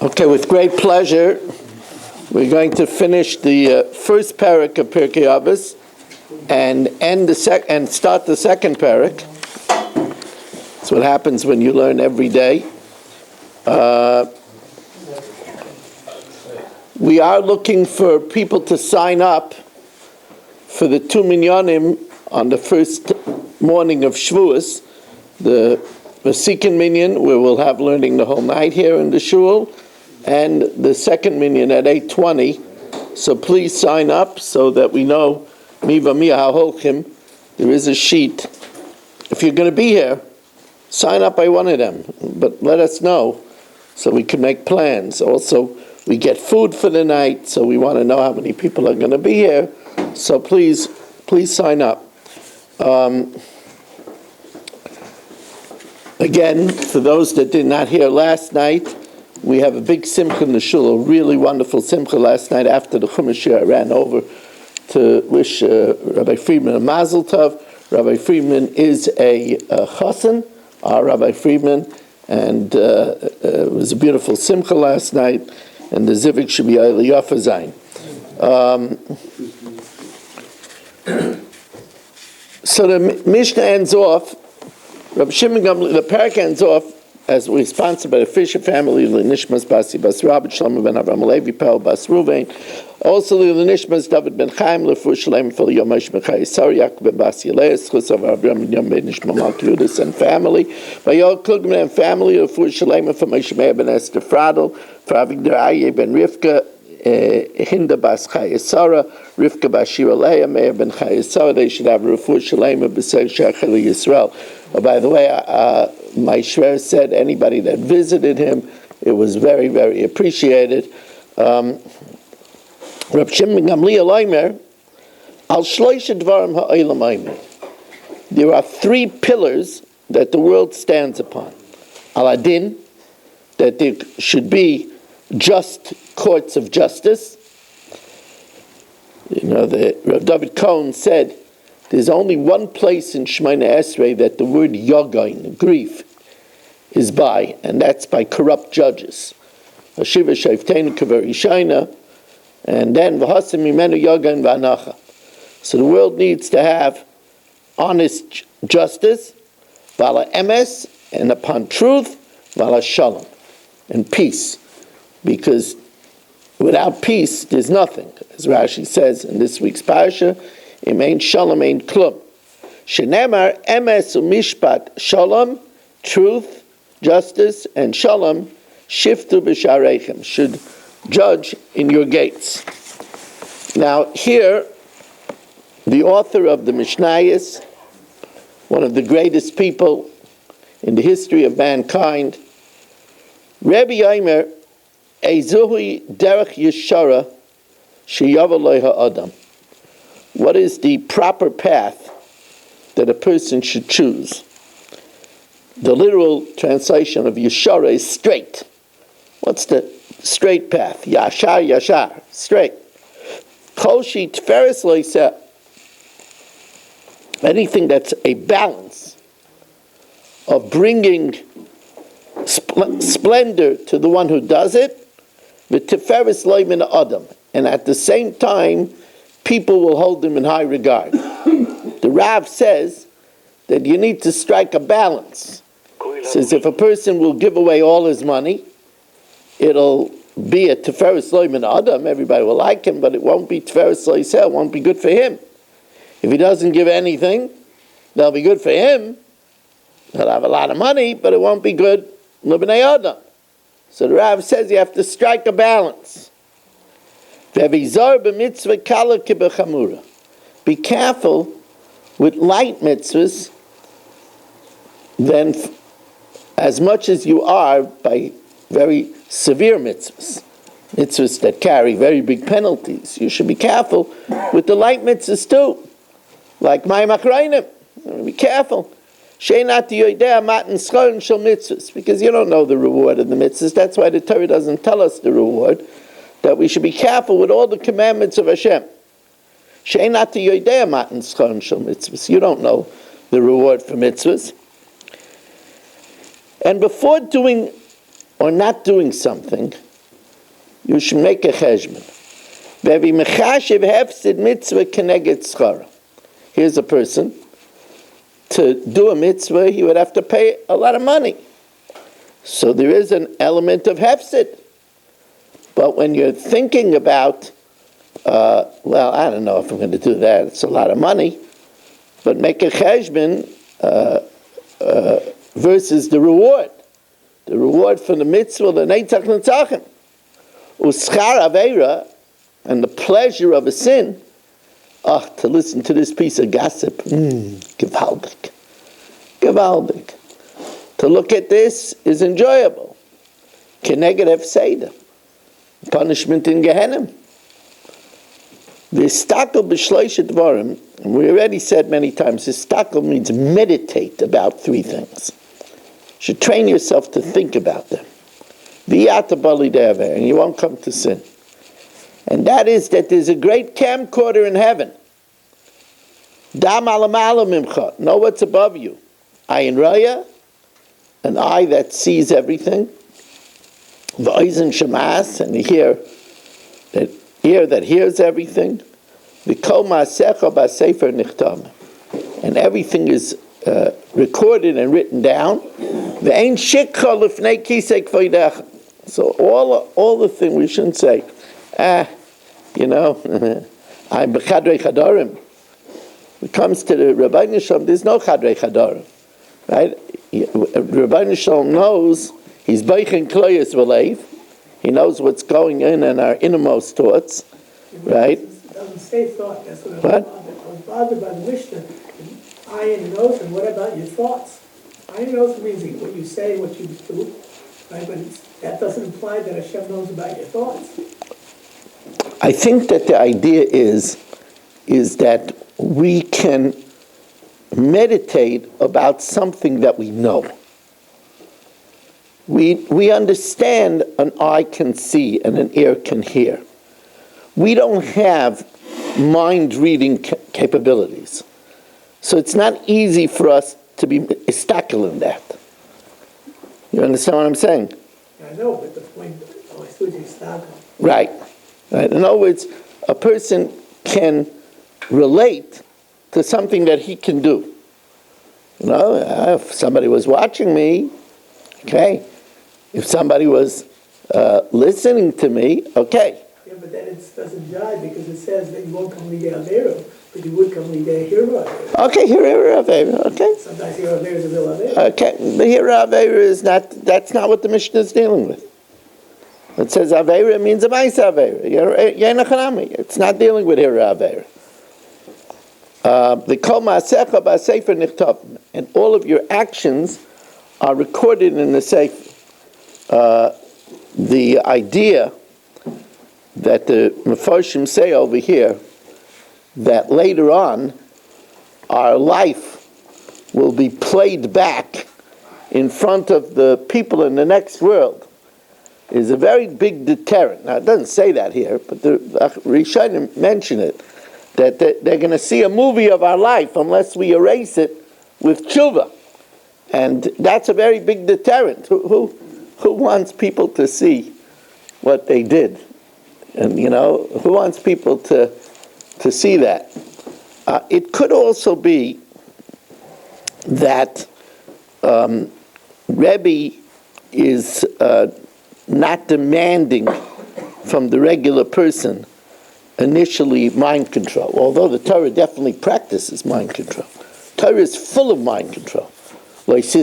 Okay, with great pleasure, we're going to finish the first parak of Pirkay Avos and start the second parak. That's what happens when you learn every day. We are looking for people to sign up for the 2 minyanim on the first morning of Shavuos, the second minyan, where we'll have learning the whole night here in the shul, and the second minyan at 8:20. So please sign up so that we know miva mia haholchim. There is a sheet. If you're going to be here, sign up by one of them, but let us know so we can make plans. Also, we get food for the night, so we want to know how many people are going to be here. So please sign up. Again, for those that did not hear last night, we have a big simcha in the shul, a really wonderful simcha last night after the Chumash I ran over to wish Rabbi Friedman a mazel tov. Rabbi Friedman is a chassan, our Rabbi Friedman, and it was a beautiful simcha last night, and the zivik should be Eliyafa Zayin. So the Mishna ends off, Rabbi Shimon Gamliel, the parak ends off as we're sponsored by the Fisher family, the Nishmas Basi Bas Rabbi Shlomo ben Avram Levi Pel Bas Ruvain. Also the Nishmas David ben Chaim Lefu Shalem for Yomis Mechai Sar Yaakov ben Basi Elias Chus of Abraham Yom ben Nishma Malkiudis and family. By Yol Klugman and family Lefu Shalem for Moshe ben Esther Fradel, for Avigdor Aye ben Rivka, Hinda Bas Chayesara, Rivka Bas Shira Leah, Meir ben Chayesara. They should have Refu Shalem B'Sei Shechel Yisrael. By the way, my shver said anybody that visited him, it was very, very appreciated. Reb Shimon Gamliel Omer, Al Shloisha Dvarim Ha'olam Omer. There are 3 pillars that the world stands upon. Al Adin, that there should be just courts of justice. You know, Rav David Cohen said, there's only one place in Shemona Esrei that the word yogain, grief, is by, and that's by corrupt judges. Hashiva Shayftenu Kaveri Shaina, and then V'hasim Mimenu Yogain V'anacha. So the world needs to have honest justice, Vala Emes, and upon truth, Vala Shalom, and peace. Because without peace, there's nothing. As Rashi says in this week's parasha, Im ein shalom ein klum. Shenemar emes u'mishpat shalom, truth, justice, and shalom, shiftu b'shareichem, should judge in your gates. Now here, the author of the Mishnayos, one of the greatest people in the history of mankind, Rebbe Yomer, Ezuhi derech yeshara sheyavaloi ha'adam. What is the proper path that a person should choose? The literal translation of yeshara is straight. What's the straight path? Yashar, yashar, straight. Koshi tferes loisa. Anything that's a balance of bringing splendor to the one who does it, v'tiferes loimin adam, and at the same time, people will hold them in high regard. The Rav says that you need to strike a balance. He says if a person will give away all his money, it'll be a Tiferes Loimin Adam, everybody will like him, but it won't be Tiferes Loisel, it won't be good for him. If he doesn't give anything, that'll be good for him. He'll have a lot of money, but it won't be good Libnei Adam. So the Rav says you have to strike a balance. Be careful with light mitzvahs than as much as you are by very severe mitzvahs. Mitzvahs that carry very big penalties. You should be careful with the light mitzvahs too. Like Mayim Achrayim. Be careful. Because you don't know the reward of the mitzvahs. That's why the Torah doesn't tell us the reward. That we should be careful with all the commandments of Hashem. You don't know the reward for mitzvahs. And before doing or not doing something, you should make a cheshbon. Ve'vi mechashiv hefsid mitzvah keneged schara. Here's a person, to do a mitzvah, he would have to pay a lot of money. So there is an element of hefsid. But when you're thinking about, well, I don't know if I'm going to do that, it's a lot of money, but make a cheshbon versus the reward. The reward for the mitzvah, the neitzach netzachim. Uschar aveira, and the pleasure of a sin, to listen to this piece of gossip, gewaldig. Gewaldig. To look at this is enjoyable. Keneged hefseda. Punishment in Gehenna. V'istakel b'shloisha dvarim, and we already said many times, istakel means meditate about three things. You should train yourself to think about them. V'yata bali de'aver, and you won't come to sin. And that is that there's a great camcorder in heaven. Dam alamala mimcha, know what's above you. Ayin raya, an eye that sees everything. V'oizen shamas, and the ear that hears everything. V'kol ma'asecha b'sefer nichtam, and everything is recorded and written down. V'ein shikcha lifnei kisei kvodecha. So all the thing we shouldn't say, I'm b'chadrei chadarim. When it comes to the Rabbeinu Shalom, there's no chadrei chadarim, right? Rabbeinu Shalom knows, he's beichen kloyes v'leiv, he knows what's going in our innermost thoughts, right? It doesn't say thought, that's what I was bothered by the Mishna. Ayin knows, and what about your thoughts? Ayin knows means what you say, what you do, right? But that doesn't imply that Hashem knows about your thoughts. I think that the idea is that we can meditate about something that we know. We understand an eye can see and an ear can hear. We don't have mind-reading capabilities. So it's not easy for us to be istakel in that. You understand what I'm saying? I know, but the point, I still istakel. Right. In other words, a person can relate to something that he can do. If somebody was watching me, okay. If somebody was listening to me, okay. Yeah, but then it doesn't jive because it says that you won't come lidei avera, but you would come lidei hira avera. Okay, hira avera, okay. Sometimes hira avera is a real avera. Okay, but hira avera is not, that's not what the Mishnah is dealing with. It says avera means a ma'isa avera. It's not dealing with hira avera. The kol ma'asecha b'sefer nichtav, and all of your actions are recorded in the sefer. The idea that the Mefarshim say over here, that later on our life will be played back in front of the people in the next world, is a very big deterrent. Now, it doesn't say that here, but the Rishonim mention it, that they're going to see a movie of our life unless we erase it with tshuva. And that's a very big deterrent. Who wants people to see what they did? And, who wants people to see that? It could also be that Rebbe is not demanding from the regular person initially mind control, although the Torah definitely practices mind control. Torah is full of mind control. That's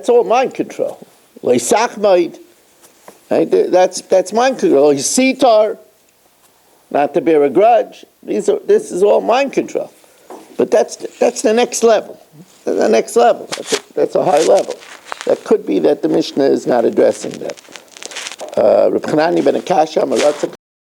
all mind control. That's mind control. Sitar, not to bear a grudge. This is all mind control. But that's the next level. The next level. That's a high level. That could be that the Mishnah is not addressing that. Reb Chanani ben Akasha, Maratza